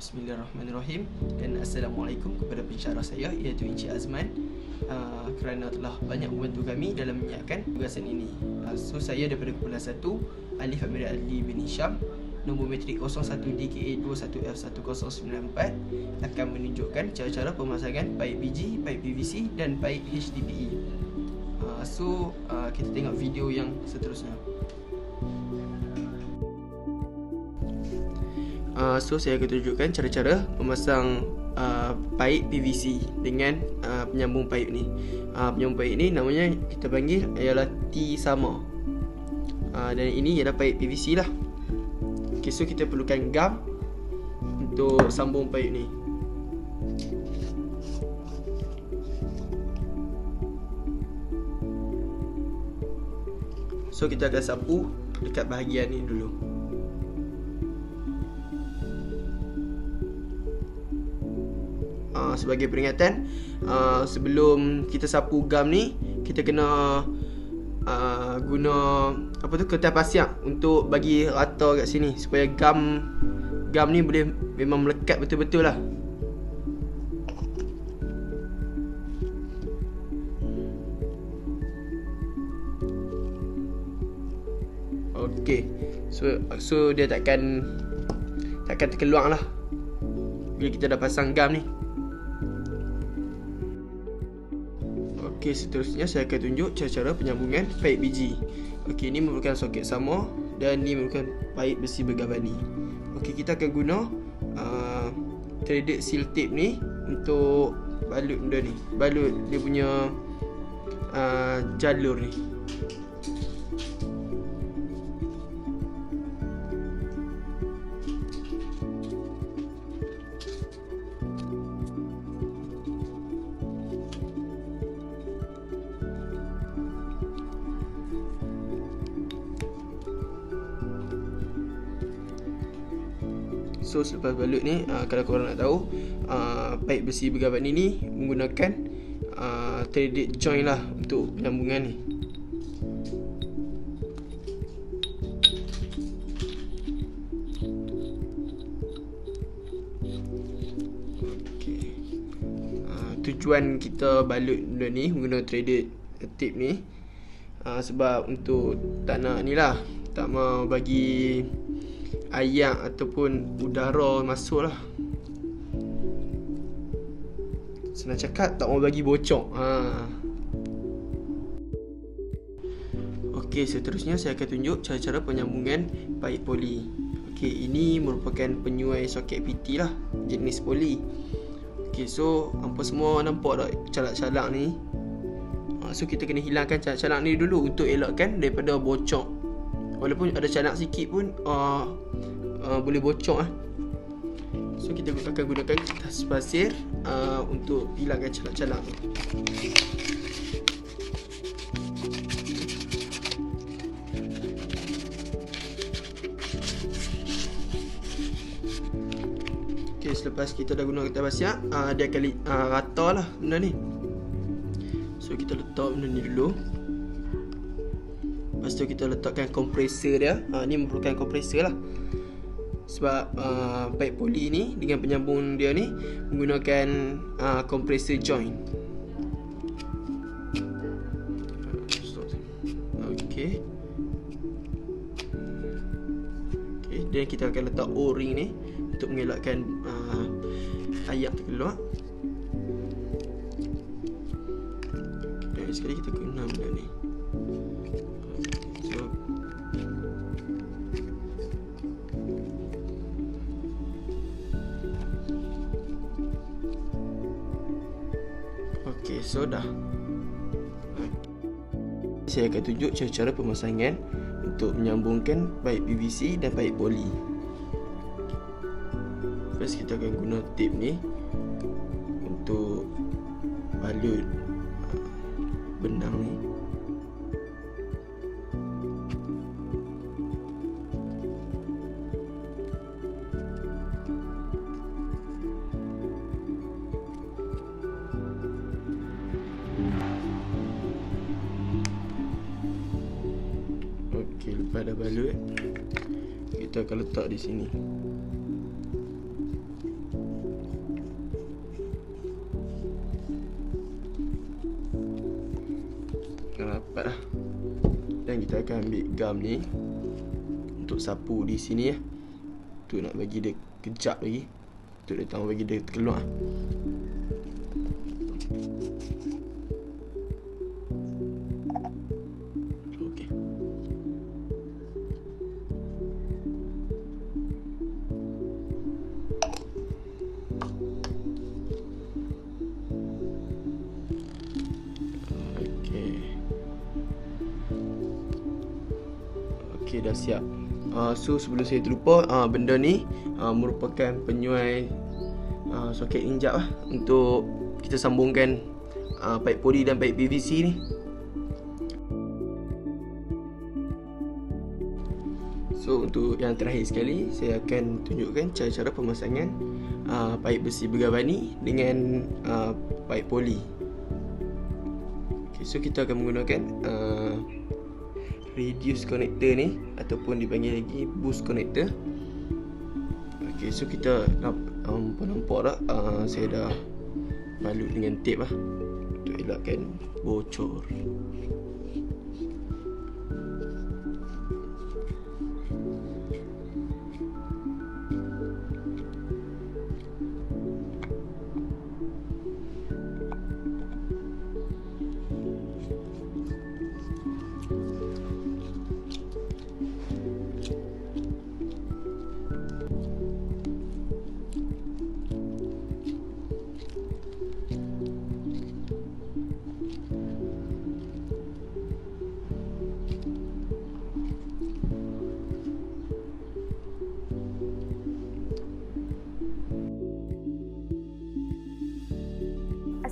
Bismillahirrahmanirrahim. Dan Assalamualaikum kepada pensyarah saya, iaitu Encik Azman, kerana telah banyak membantu kami dalam menyiapkan tugasan ini. So saya daripada kumpulan 1 Alif Amir Ali bin Hisham, nombor matrik 01DKA21F1094, akan menunjukkan cara-cara pemasangan paip biji, paip PVC dan paip HDPE. So kita tengok video yang seterusnya. So saya akan tunjukkan cara-cara memasang paip PVC dengan penyambung paip ni. Penyambung paip ni namanya kita panggil ialah T-sama. Dan ini ialah paip PVC lah. Okay, so kita perlukan gam untuk sambung paip ni. So kita akan sapu dekat bahagian ni dulu. Sebagai peringatan, sebelum kita sapu gam ni, kita kena guna kertas pasiak untuk bagi rata kat sini, supaya gam ni boleh memang melekat betul-betul lah. Okey, so dia takkan terkeluar lah bila kita dah pasang gam ni. Okey, seterusnya saya akan tunjuk cara-cara penyambungan paip biji. Okey, ini merupakan soket sama dan ini merupakan paip besi bergabani. Okey, kita akan guna threaded seal tape ni untuk balut benda ni, balut dia punya jalur ni. So selepas balut ni, kalau korang nak tahu, paip besi bergabani ni menggunakan threaded joint lah untuk penyambungan ni. Okay. Tujuan kita balut benda ni menggunakan threaded tape ni sebab untuk tak nak ni lah, tak mau bagi air ataupun udara masuk lah. Senang cakap, tak mau bagi bocor. Okey, seterusnya saya akan tunjuk cara-cara penyambungan paip poli. Okey, ini merupakan penyuai soket PT lah, jenis poli. Okey, so hampa semua nampak tak calak-calak ni? So kita kena hilangkan calak-calak ni dulu untuk elakkan daripada bocor. Walaupun ada calak sikit pun boleh bocor lah. So kita akan gunakan kertas pasir untuk hilangkan calak-calak tu. Okay, selepas kita dah guna kertas pasir, dia akan rata lah benda ni. So kita letak benda ni dulu. Lepas tu kita letakkan kompresor dia. Ni merupakan kompresor lah. Sebab paip poli ni dengan penyambung dia ni menggunakan kompresor joint. Okey. Okey, dan kita akan letak O-ring ni untuk mengelakkan air terkeluar. Dan sekali kita guna benda ni. Okey, so dah. Saya akan tunjuk cara-cara pemasangan untuk menyambungkan paip PVC dan paip poli. First kita akan guna tape ni untuk balut benang ni. Okey, lepas dah balut, kita akan letak di sini. rapat lah. Dan kita akan ambil gam ni untuk sapu di sini ya. Tu nak bagi dia kejap lagi. Tu dia tahu bagi dia keluar. Okey. Okey, dah siap. So sebelum saya terlupa, benda ni merupakan penyuai soket injap lah untuk kita sambungkan pipe poli dan pipe PVC ni. So untuk yang terakhir sekali, saya akan tunjukkan cara-cara pemasangan pipe besi bergabani dengan pipe poli. Okay, so kita akan menggunakan reduce connector ni ataupun dipanggil lagi boost connector. Okay, so kita nampak tak saya dah balut dengan tape lah untuk elakkan bocor.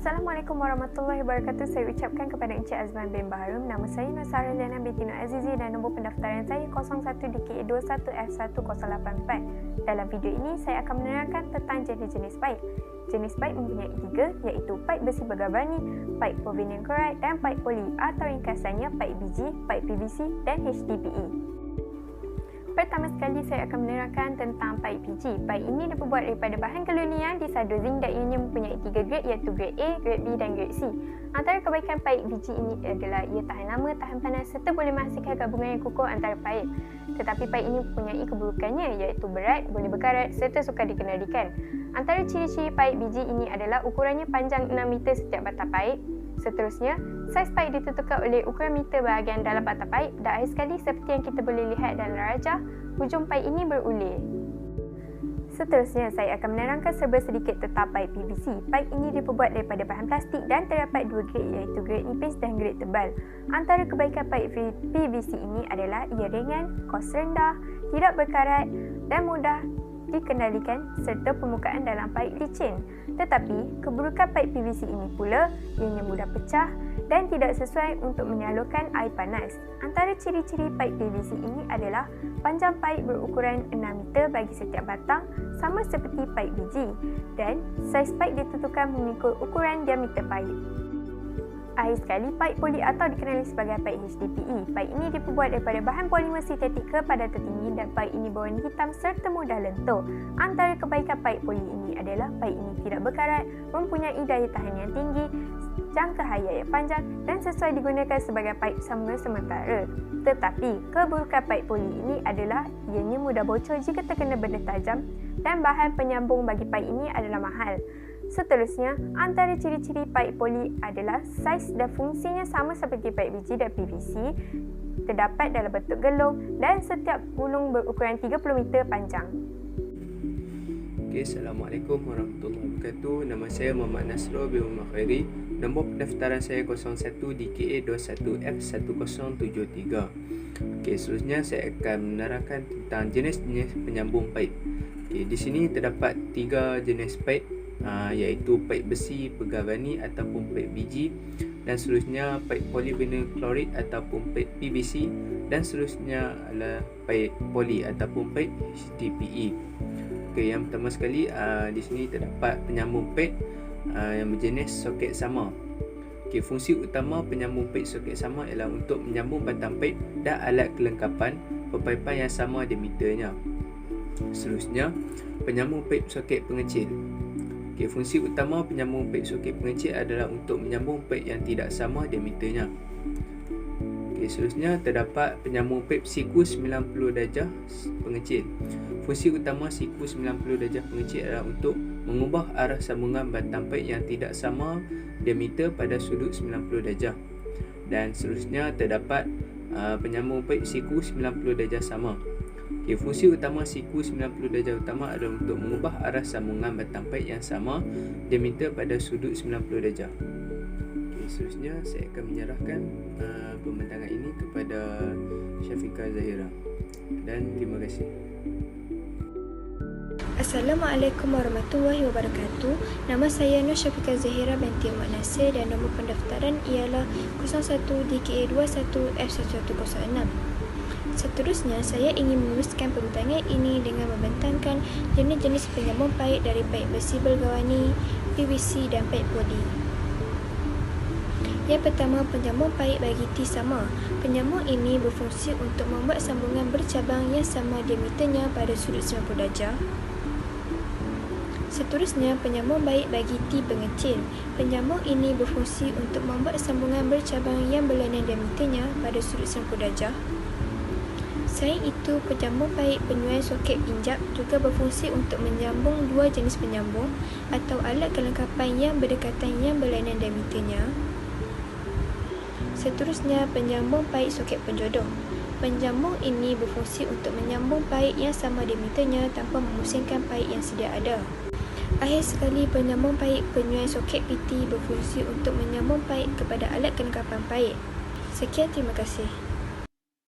Assalamualaikum warahmatullahi wabarakatuh. Saya ucapkan kepada Encik Azman bin Baharum. Nama saya Nur Saraliana binti Nur Azizi dan nombor pendaftaran saya 01DKA21F1084. Dalam video ini, saya akan menerangkan tentang jenis-jenis pipe. Jenis pipe mempunyai 3, iaitu pipe besi bergabani, pipe polyvinyl chloride dan pipe poli atau ringkasannya pipe BG, pipe PVC dan HDPE. Pertama sekali saya akan menerangkan tentang pipe PG. Pipe ini diperbuat daripada bahan kalunium disadu zinc dan ianya mempunyai 3 grade iaitu grade A, grade B dan grade C. Antara kebaikan pipe PG ini adalah ia tahan lama, tahan panas serta boleh menghasilkan gabungan yang kukuh antara pipe. Tetapi pipe ini mempunyai keburukannya iaitu berat, boleh berkarat serta sukar dikendalikan. Antara ciri-ciri pipe PG ini adalah ukurannya panjang 6 meter setiap batang pipe. Seterusnya, saiz pipe ditentukan oleh ukuran meter bahagian dalam batang pipe dan akhir sekali seperti yang kita boleh lihat dalam rajah, hujung pipe ini berulir. Seterusnya, saya akan menerangkan serba sedikit tentang pipe PVC. Pipe ini diperbuat daripada bahan plastik dan terdapat 2 grade iaitu grade nipis dan grade tebal. Antara kebaikan pipe PVC ini adalah ia ringan, kos rendah, tidak berkarat dan mudah dikendalikan serta permukaan dalam pipe licin. Tetapi, keburukan pipe PVC ini pula ianya mudah pecah dan tidak sesuai untuk menyalurkan air panas. Antara ciri-ciri pipe PVC ini adalah panjang pipe berukuran 6 meter bagi setiap batang sama seperti pipe BG dan saiz pipe ditentukan mengikut ukuran diameter pipe. Akhir sekali, pipe poli atau dikenali sebagai pipe HDPE. Pipe ini diperbuat daripada bahan polimer sintetik kepadatan tinggi dan pipe ini berwarna hitam serta mudah lentur. Antara kebaikan pipe poli ini adalah pipe ini tidak berkarat, mempunyai daya tahan yang tinggi, jangka hayat yang panjang dan sesuai digunakan sebagai pipe sambungan sementara. Tetapi, keburukan pipe poli ini adalah ianya mudah bocor jika terkena benda tajam dan bahan penyambung bagi pipe ini adalah mahal. Seterusnya, antara ciri-ciri pipe poli adalah saiz dan fungsinya sama seperti pipe BG dan PVC, terdapat dalam bentuk gelung dan setiap gulung berukuran 30 meter panjang. Okay, Assalamualaikum warahmatullahi wabarakatuh. Nama saya Muhammad Nasrul bin Muhammad Khairi. Nombor pendaftaran saya 01DKA21F1073. Okay, seterusnya saya akan menerangkan tentang jenis-jenis penyambung pipe. Okay, di sini terdapat 3 jenis pipe, iaitu pipe besi bergabani ataupun pipe BG, dan seterusnya pipe polyvinyl chloride ataupun pipe PVC, dan seterusnya adalah pipe poli ataupun pipe HDPE. Okey, yang pertama sekali di sini terdapat penyambung pipe yang berjenis soket sama. Okey, fungsi utama penyambung pipe soket sama ialah untuk menyambung batang pipe dan alat kelengkapan perpaipan yang sama diameternya. Seterusnya, penyambung pipe soket pengecil. Okey, fungsi utama penyambung paip soket pengecil adalah untuk menyambung paip yang tidak sama diameternya. Okey, seterusnya terdapat penyambung paip siku 90 darjah pengecil. Fungsi utama siku 90 darjah pengecil adalah untuk mengubah arah sambungan batang paip yang tidak sama diameter pada sudut 90 darjah. Dan seterusnya terdapat penyambung paip siku 90 darjah sama. Okey, fungsi utama siku 90 darjah utama adalah untuk mengubah arah sambungan batang paip yang sama diameter pada sudut 90 darjah. Okey, seterusnya saya akan menyerahkan pembentangan ini kepada Syafiqah Zahira. Dan terima kasih. Assalamualaikum warahmatullahi wabarakatuh. Nama saya Nur Syafiqah Zahira binti Ahmad Nasir dan nombor pendaftaran ialah 01DKA21F1106. Seterusnya, saya ingin meneruskan pembintangan ini dengan membentangkan jenis-jenis penyambung paip dari paip besi bergawani, PVC dan paip poli. Yang pertama, penyambung paip bagi T sama. Penyambung ini berfungsi untuk membuat sambungan bercabang yang sama diameternya pada sudut 90 darjah. Seterusnya, penyambung paip bagi T pengecil. Penyambung ini berfungsi untuk membuat sambungan bercabang yang berlainan diameternya pada sudut 90 darjah. Selain itu, penyambung paip penyuai soket injap juga berfungsi untuk menyambung dua jenis penyambung atau alat kelengkapan yang berdekatan yang berlainan diameternya. Seterusnya, penyambung paip soket penjodoh. Penyambung ini berfungsi untuk menyambung paip yang sama diameternya tanpa memusingkan paip yang sedia ada. Akhir sekali, penyambung paip penyuai soket PT berfungsi untuk menyambung paip kepada alat kelengkapan paip. Sekian, terima kasih.